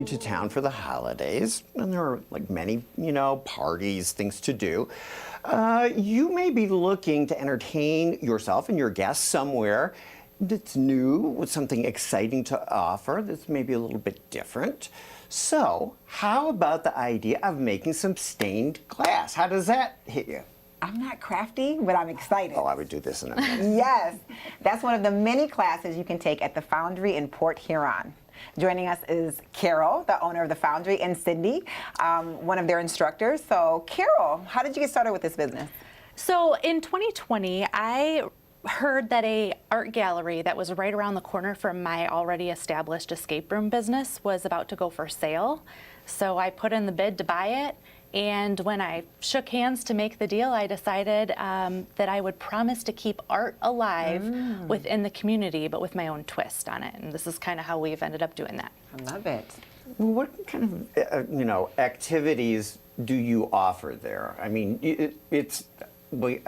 to town for the holidays, and there are like many, parties, things to do. You may be looking to entertain yourself and your guests somewhere that's new, with something exciting to offer that's maybe a little bit different. So, how about the idea of making some stained glass? How does that hit you? I'm not crafty, but I'm excited. Oh, I would do this in a minute. Yes, that's one of the many classes you can take at the Foundry in Port Huron. Joining us is Carol, the owner of the Foundry, and Cindy, one of their instructors. So Carol, how did you get started with this business? So in 2020, I heard that a art gallery that was right around the corner from my already established escape room business was about to go for sale. So I put in the bid to buy it. And when I shook hands to make the deal, I decided that I would promise to keep art alive within the community, but with my own twist on it. And this is kind of how we've ended up doing that. I love it. Well, what kind of, activities do you offer there? I mean,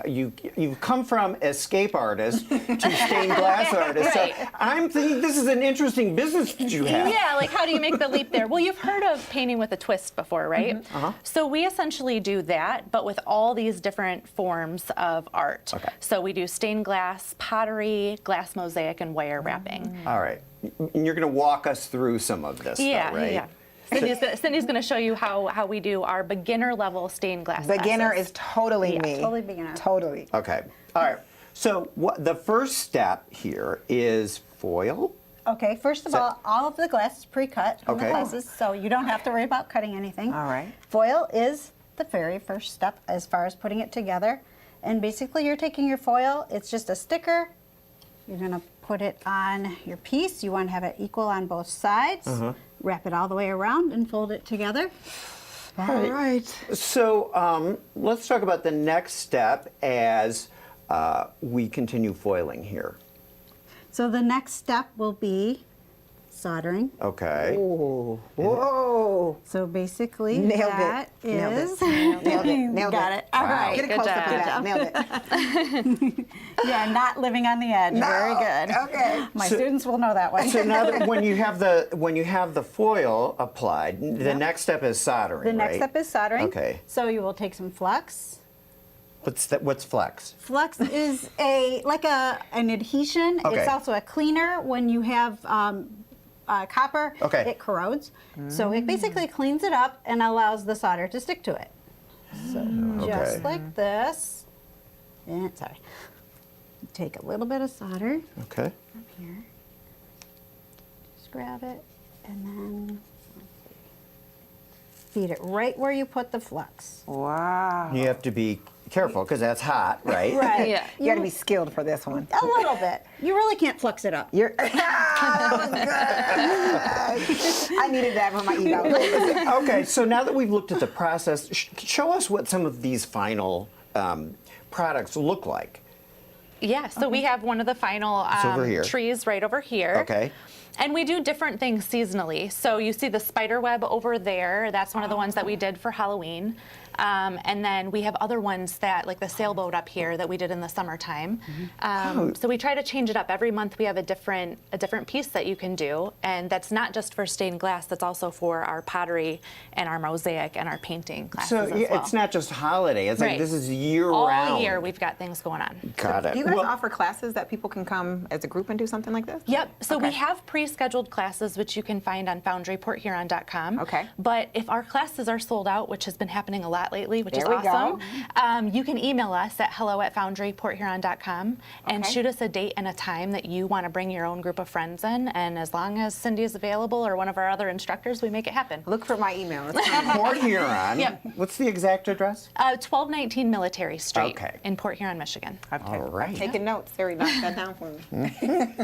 you've come from escape artist to stained glass artist. Right. So I'm thinking this is an interesting business that you have. Yeah, like how do you make the leap there? Well, you've heard of painting with a twist before, right? Mm-hmm. Uh-huh. So we essentially do that, but with all these different forms of art. Okay. So we do stained glass, pottery, glass mosaic, and wire wrapping. All right. And you're going to walk us through some of this, Yeah, though, right? yeah. Cindy's going to show you how we do our beginner level stained glass Beginner classes. is totally me. Totally beginner. Totally. Okay. All right. So the first step here is foil. Okay, first of all of the glass is pre-cut in the Okay. places, so you don't have to worry about cutting anything. All right. Foil is the very first step as far as putting it together. And basically you're taking your foil, it's just a sticker. You're gonna put it on your piece. You want to have it equal on both sides. Wrap it all the way around and fold it together. All right. So let's talk about the next step as we continue foiling here. So the next step will be soldering. Okay. Ooh. Whoa. So basically Nailed that it. Nailed it. is... Nailed it. Nailed Got it. All Wow. right. Get a Good close up job. of that. Nailed it. You are not living on the edge. Very good. Okay. My students will know that one. So now that when you have the foil applied, the next step is soldering. The next right? step is soldering. Okay. So you will take some flux. What's flex? Flux is an adhesion. Okay. It's also a cleaner. When you have copper, Okay. it corrodes. So it basically cleans it up and allows the solder to stick to it. So just Okay. like this. And sorry. Take a little bit of solder Okay. up here. Just grab it and then feed it right where you put the flux. Wow. You have to be careful because that's hot, right? Right. Yeah. You got to be skilled for this one. A little bit. You really can't flux it up. You're. That was good. I needed that for my ego. Okay, so now that we've looked at the process, show us what some of these final products look like. Yeah, so we have one of the final over here. trees right over here. Okay. And we do different things seasonally. So you see the spider web over there. That's one of the ones that we did for Halloween. And then we have other ones that, like the sailboat up here, that we did in the summertime. So we try to change it up. Every month we have a different piece that you can do. And that's not just for stained glass, that's also for our pottery and our mosaic and our painting classes So as well. it's not just holiday. It's like Right. this is year All round. year we've got things going on. Got it. Do you guys Well, offer classes that people can come as a group and do something like this? Yep. So Okay. we have pre-scheduled classes, which you can find on foundryporthuron.com. Okay. But if our classes are sold out, which has been happening a lot lately, which There is we go. awesome, you can email us at hello@foundryporthuron.com and Okay. shoot us a date and a time that you want to bring your own group of friends in. And as long as Cindy is available or one of our other instructors, we make it happen. Look for my email. It's coming. Port Huron. Yep. What's the exact address? 1219 Military Street Okay. in Port Huron, Michigan. All right. Taking notes. Harry, knock that down for me.